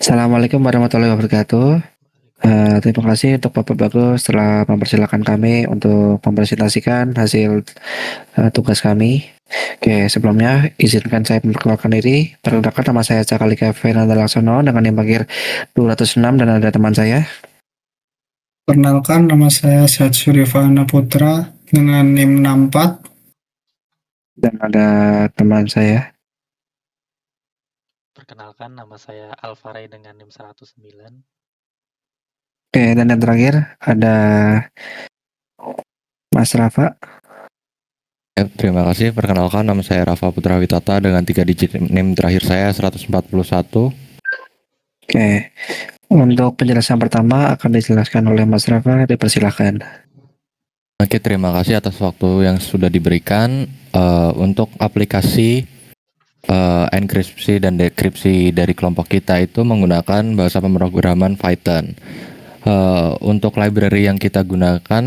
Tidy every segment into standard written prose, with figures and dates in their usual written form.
Assalamualaikum warahmatullahi wabarakatuh. Terima kasih untuk Bapak Bagus telah mempersilahkan kami untuk mempresentasikan hasil tugas kami. Oke, sebelumnya izinkan saya memperkenalkan diri. Perkenalkan, nama saya Cakalika Fernanda Laksono dengan NIM Bagir 206 dan ada teman saya. Perkenalkan, nama saya Syed Surifana Putra dengan NIM 64. Dan ada teman saya. Perkenalkan, nama saya Alvaray dengan NIM 109. Oke, dan yang terakhir ada Mas Rafa. Terima kasih. Perkenalkan, nama saya Rafa Putra Witata dengan 3 digit NIM terakhir saya 141. Oke, untuk penjelasan pertama akan dijelaskan oleh Mas Rafa. Dipersilahkan. Oke, terima kasih atas waktu yang sudah diberikan. Untuk aplikasi enkripsi dan dekripsi dari kelompok kita itu menggunakan bahasa pemrograman Python. Untuk library yang kita gunakan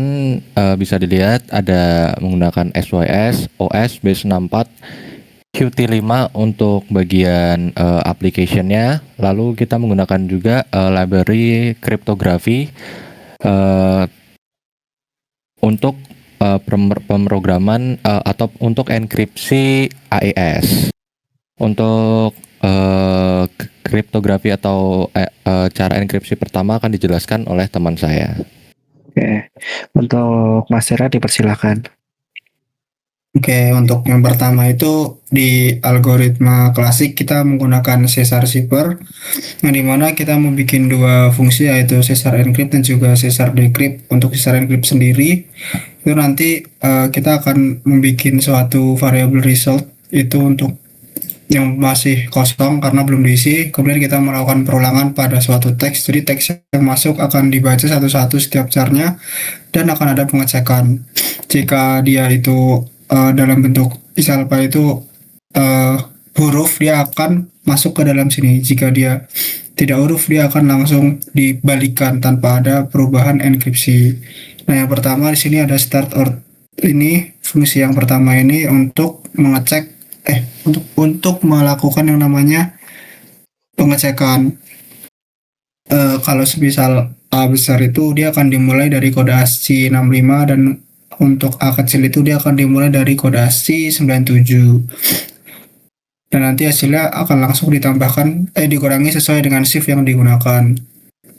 bisa dilihat ada menggunakan SYS, OS, Base64, Qt5 untuk bagian application-nya. Lalu kita menggunakan juga library kriptografi untuk pemrograman atau untuk enkripsi AES. Untuk kriptografi atau cara enkripsi pertama akan dijelaskan oleh teman saya. Oke, untuk Mas Tera dipersilahkan. Oke, untuk yang pertama itu di algoritma klasik kita menggunakan Caesar Shipper, yang dimana kita membuat dua fungsi yaitu Caesar encrypt dan juga Caesar decrypt. Untuk Caesar encrypt sendiri itu nanti kita akan membuat suatu variable result itu untuk yang masih kosong karena belum diisi, kemudian kita melakukan perulangan pada suatu teks. Jadi teks yang masuk akan dibaca satu-satu setiap carnya dan akan ada pengecekan. Jika dia itu dalam bentuk isalpa itu huruf, dia akan masuk ke dalam sini. Jika dia tidak huruf, dia akan langsung dibalikan tanpa ada perubahan enkripsi. Nah, yang pertama di sini ada start or ini fungsi yang pertama ini untuk mengecek untuk melakukan yang namanya pengecekan. Kalau semisal A besar itu dia akan dimulai dari kode ASCII 65 dan untuk A kecil itu dia akan dimulai dari kode ASCII 97. Dan nanti hasilnya akan langsung ditambahkan dikurangi sesuai dengan shift yang digunakan.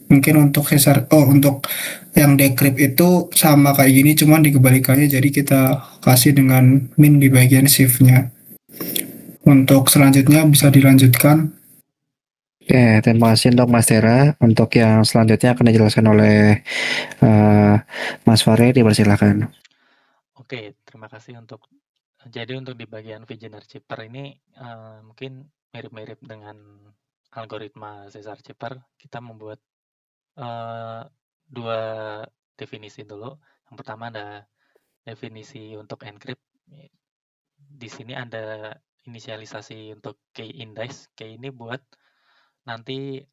Mungkin untuk untuk yang decrypt itu sama kayak gini cuman dikebalikannya, jadi kita kasih dengan min di bagian shiftnya. Untuk selanjutnya bisa dilanjutkan. Oke, terima kasih untuk Mas Tera. Untuk yang selanjutnya akan dijelaskan oleh Mas Fare, dipersilakan. Oke, terima kasih untuk di bagian Visioner Chipper ini mungkin mirip-mirip dengan algoritma Caesar Chipper. Kita membuat dua definisi dulu. Yang pertama ada definisi untuk encrypt. Di sini ada inisialisasi untuk key index. Key ini buat nanti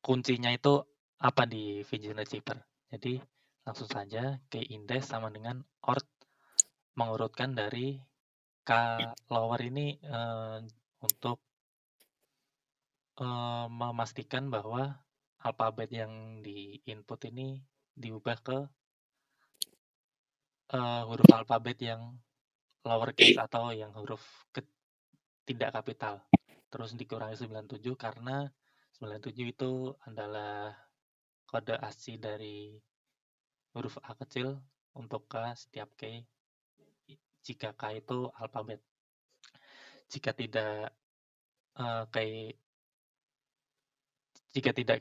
kuncinya itu apa di Visioner Chipper. Jadi langsung saja key index sama dengan ort mengurutkan dari K lower ini untuk memastikan bahwa alfabet yang di input ini diubah ke huruf alfabet yang lowercase atau yang huruf tidak kapital. Terus dikurangi 97 karena 97 itu adalah kode ASCII dari huruf A kecil untuk K setiap K jika K itu alfabet. Jika tidak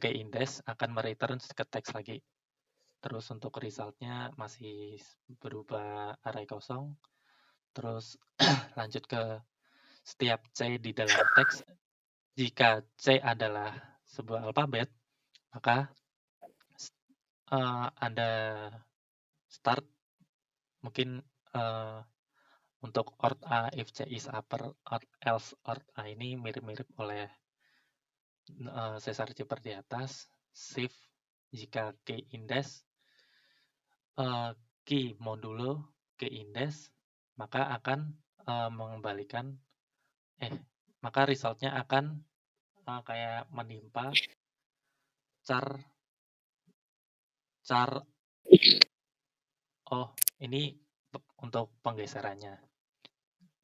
K index akan mereturn ke teks lagi. Terus untuk resultnya masih berupa array kosong. Terus lanjut ke setiap C di dalam teks. Jika C adalah sebuah alfabet, maka ada start. Mungkin untuk ort A if C is upper, else ort A ini mirip-mirip oleh Caesar Chipper di atas. Shift jika key index, key modulo key index, maka akan mengembalikan maka resultnya akan kayak menimpa char char oh ini untuk penggeserannya.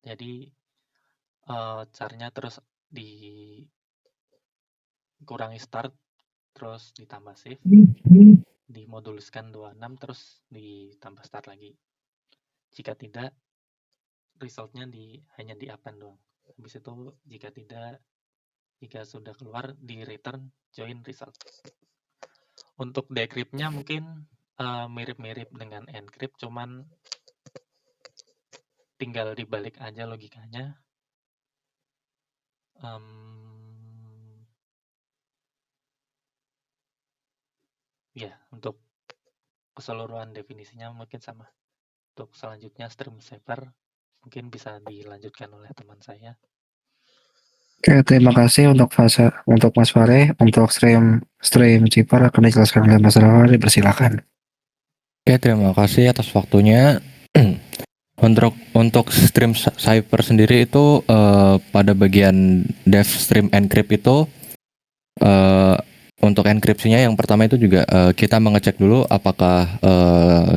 Jadi charnya terus dikurangi start, terus ditambah shift, dimoduliskan 26, terus ditambah start lagi. Jika tidak, resultnya hanya di append doang. Habis itu jika sudah keluar, di return join result. Untuk decrypt-nya mungkin mirip-mirip dengan encrypt, cuman tinggal dibalik aja logikanya. Ya, untuk keseluruhan definisinya mungkin sama. Untuk selanjutnya stream saver mungkin bisa dilanjutkan oleh teman saya. Oke, terima kasih untuk Mas Fare. Untuk stream Cipar akan dijelaskan oleh Mas Rawari. Dipersilakan. Oke, terima kasih atas waktunya. Untuk stream cipher sendiri itu pada bagian dev stream encrypt itu untuk enkripsinya yang pertama itu juga kita mengecek dulu apakah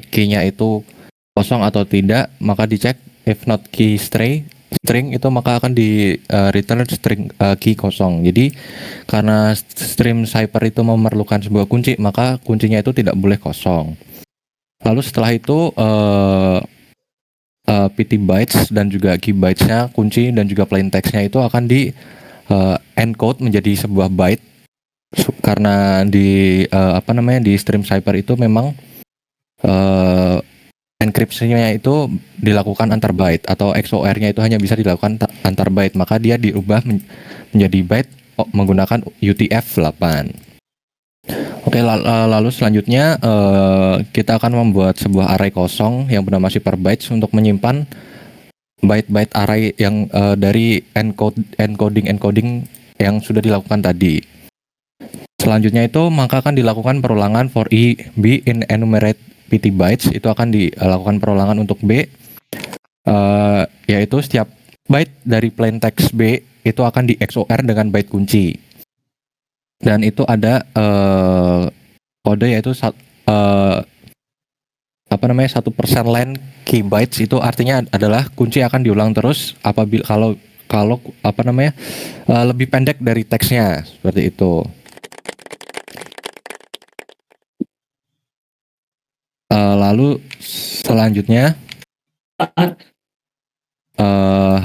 key-nya itu kosong atau tidak, maka dicek if not key string itu maka akan di return string key kosong. Jadi karena stream cipher itu memerlukan sebuah kunci, maka kuncinya itu tidak boleh kosong. Lalu setelah itu PT bytes dan juga key bytes-nya, kunci dan juga plain text-nya itu akan di encode menjadi sebuah byte karena di di stream cipher itu memang enkripsinya itu dilakukan antar byte atau XOR-nya itu hanya bisa dilakukan antar byte, maka dia diubah menjadi byte menggunakan UTF-8. Oke, lalu selanjutnya kita akan membuat sebuah array kosong yang bernama shipper bytes untuk menyimpan byte-byte array yang dari encoding yang sudah dilakukan tadi. Selanjutnya itu maka akan dilakukan perulangan for B in enumerate PT bytes, itu akan dilakukan perulangan untuk B, yaitu setiap byte dari plain text B itu akan di XOR dengan byte kunci. Dan itu ada kode yaitu 1% len key bytes, itu artinya adalah kunci akan diulang terus apabila kalau lebih pendek dari teksnya, seperti itu. Lalu selanjutnya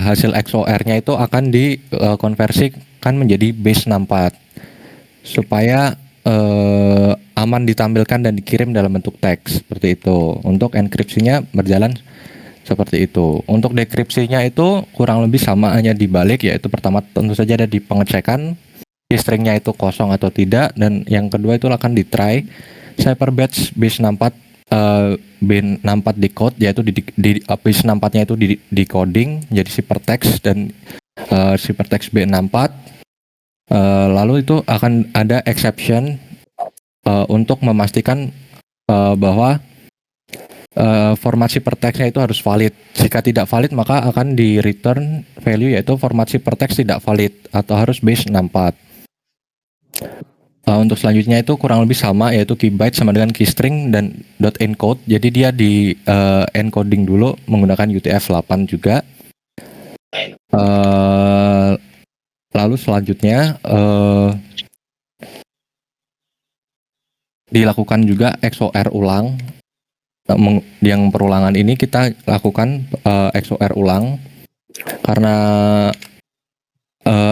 hasil XOR-nya itu akan dikonversikan menjadi base 64 supaya aman ditampilkan dan dikirim dalam bentuk teks, seperti itu. Untuk enkripsinya berjalan seperti itu. Untuk dekripsinya itu kurang lebih sama, hanya dibalik, yaitu pertama tentu saja ada di pengecekan stringnya itu kosong atau tidak, dan yang kedua itu akan di try cipher batch base 64 B64 decode, yaitu di base 64-nya itu di decoding jadi ciphertext dan ciphertext B64. Lalu itu akan ada exception untuk memastikan bahwa format ciphertext-nya itu harus valid. Jika tidak valid maka akan di return value yaitu format ciphertext tidak valid atau harus base 64. Untuk selanjutnya itu kurang lebih sama, yaitu key byte sama dengan key string dan dot encode. Jadi dia di encoding dulu menggunakan UTF-8 juga. Lalu selanjutnya dilakukan juga XOR ulang. Yang perulangan ini kita lakukan XOR ulang karena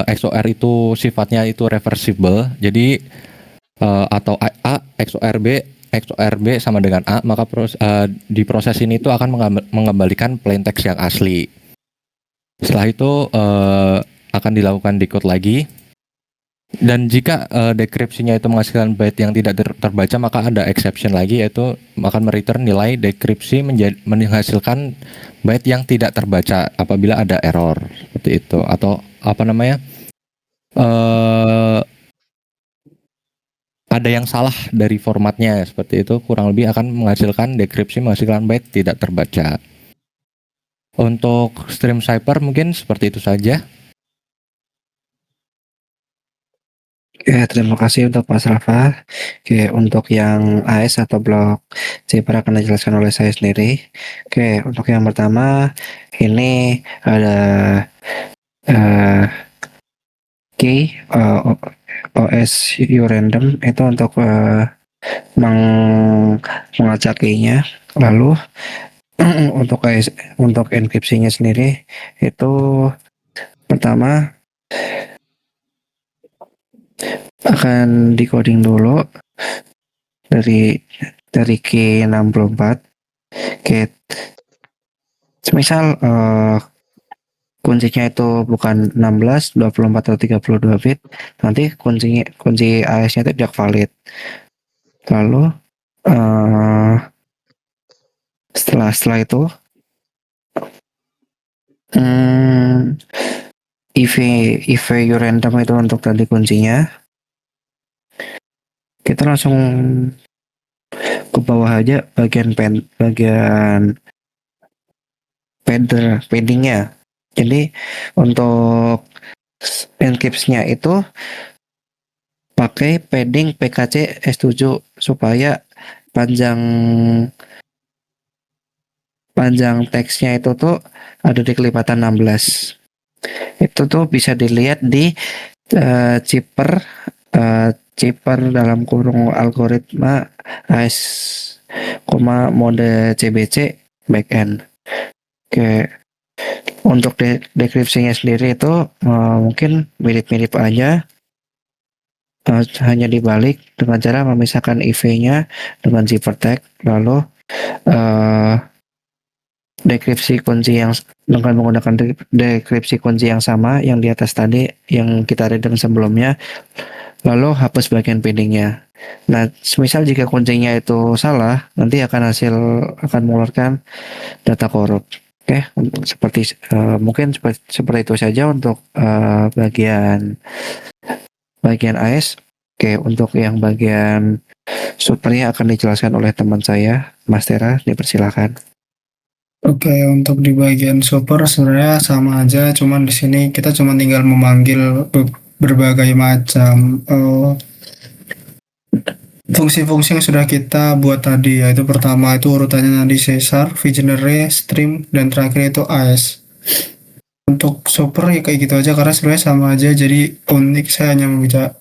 XOR itu sifatnya itu reversible, jadi atau A XOR B sama dengan A, maka di proses ini itu akan mengembalikan plain text yang asli. Setelah itu akan dilakukan decode lagi, dan jika dekripsinya itu menghasilkan byte yang tidak terbaca, maka ada exception lagi, yaitu akan mereturn nilai dekripsi menghasilkan byte yang tidak terbaca apabila ada error, seperti itu. Atau ada yang salah dari formatnya, seperti itu, kurang lebih akan menghasilkan dekripsi menghasilkan byte tidak terbaca. Untuk stream cipher mungkin seperti itu saja. Oke, terima kasih untuk Mas Rafa. Oke, untuk yang AS atau blok zipper akan dijelaskan oleh saya sendiri. Oke, untuk yang pertama ini ada key OS urandom itu untuk mengacak key-nya. Lalu untuk enkripsinya sendiri itu pertama akan decoding dulu dari key 64. Oke, semisal kuncinya itu bukan 16, 24 atau 32 bit, nanti kunci AS-nya itu tidak valid. Lalu setelah itu IV random itu untuk tadi kuncinya. Kita langsung ke bawah aja bagian paddingnya. Jadi untuk enkripsinya itu pakai padding PKC S7 supaya panjang teksnya itu tuh ada di kelipatan 16. Itu tuh bisa dilihat di zipper dalam kurung algoritma AS, mode CBC backend. Oke, untuk dekripsinya sendiri itu mungkin mirip-mirip aja, hanya dibalik dengan cara memisahkan IV-nya dengan zipper tag, lalu dekripsi kunci yang dengan menggunakan dekripsi kunci yang sama yang di atas tadi yang kita reading sebelumnya, lalu hapus bagian paddingnya. Nah, misal jika kuncinya itu salah, nanti akan mengeluarkan data korup. Oke, seperti mungkin seperti itu saja untuk bagian AS. Oke, untuk yang bagian supernya akan dijelaskan oleh teman saya, Mas Tera, dipersilakan. Oke, untuk di bagian super sebenarnya sama aja, cuman di sini kita cuma tinggal memanggil berbagai macam fungsi-fungsi yang sudah kita buat tadi, yaitu pertama itu urutannya nanti Caesar, Vigenere, Stream, dan terakhir itu AS. Untuk super ya kayak gitu aja karena sebenarnya sama aja, jadi unik saya hanya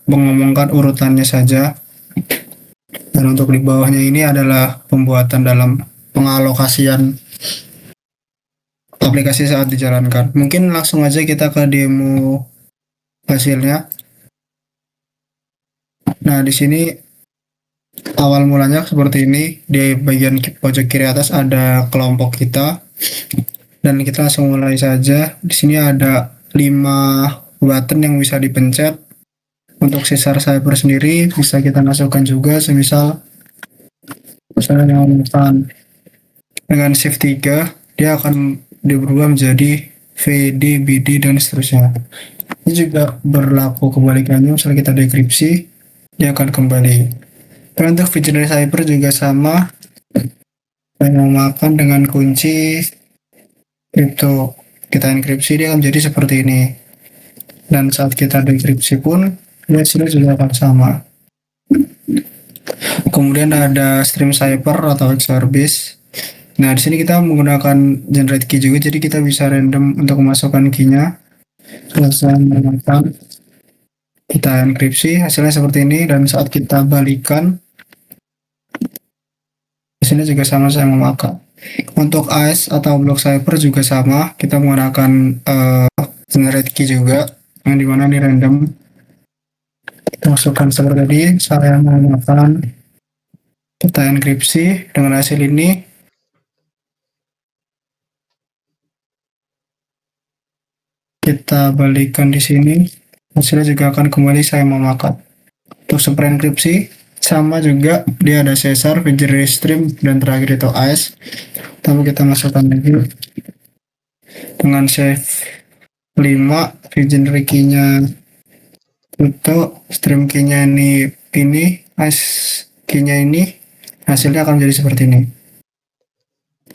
mengomongkan urutannya saja. Dan untuk di bawahnya ini adalah pembuatan dalam pengalokasian aplikasi saat dijalankan. Mungkin langsung aja kita ke demo hasilnya. Nah, di sini awal mulanya seperti ini. Di bagian pojok kiri atas ada kelompok kita. Dan kita langsung mulai saja. Di sini ada 5 button yang bisa dipencet. Untuk Caesar Cyber sendiri bisa kita masukkan juga semisal misalnya dengan shift 3 dia akan berubah menjadi VD, BD, dan seterusnya. Ini juga berlaku kebalikannya, misalnya kita dekripsi, dia akan kembali. Dan untuk Vigenere Cyber juga sama, memakan dengan kunci itu kita enkripsi, dia akan menjadi seperti ini. Dan saat kita dekripsi pun, hasilnya juga akan sama. Kemudian ada Stream Cyber atau Exorbis. Nah, di sini kita menggunakan generate key juga, jadi kita bisa random untuk memasukkan key-nya. Selesai menggunakan kita enkripsi, hasilnya seperti ini, dan saat kita balikan, hasilnya juga sama, saya memakai. Untuk AS atau block cipher juga sama, kita menggunakan generate key juga, yang dimana di random. Kita masukkan seperti tadi, saya menggunakan kita enkripsi dengan hasil ini. Kita balikan di sini, hasilnya juga akan kembali saya memakai. Untuk super enkripsi sama juga, dia ada Caesar, Vigenere, Stream, dan terakhir itu AS. Tapi kita masukkan lagi dengan save 5, Vigenere key-nya itu, Stream key-nya ini, AS key-nya ini, hasilnya akan menjadi seperti ini.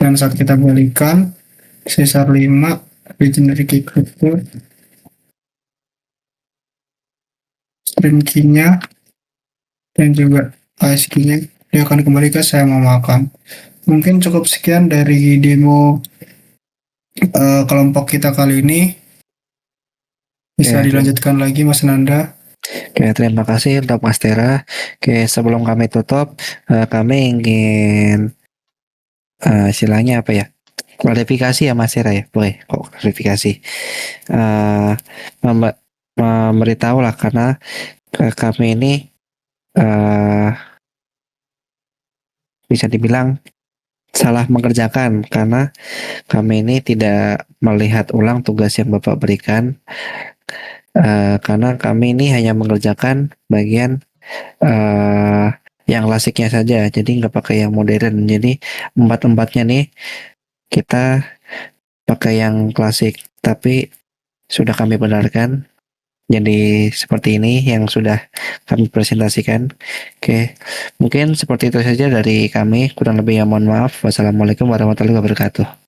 Dan saat kita balikan, Caesar 5, Vigenere key itu, print key-nya dan juga ASCII-nya. Dia akan kembali ke saya mau makan. Mungkin cukup sekian dari demo kelompok kita kali ini. Bisa Oke, dilanjutkan lagi Mas Nanda. Oke, terima kasih untuk Mas Tera. Oke, sebelum kami tutup, kami ingin istilahnya apa ya? Klarifikasi ya Mas Tera ya, boleh kok klarifikasi. Memberitahu lah karena kami ini bisa dibilang salah mengerjakan karena kami ini tidak melihat ulang tugas yang Bapak berikan. Karena kami ini hanya mengerjakan bagian yang klasiknya saja, jadi nggak pakai yang modern. Jadi empat-empatnya nih kita pakai yang klasik, tapi sudah kami benarkan. Jadi seperti ini yang sudah kami presentasikan. Oke, mungkin seperti itu saja dari kami. Kurang lebih ya mohon maaf. Wassalamualaikum warahmatullahi wabarakatuh.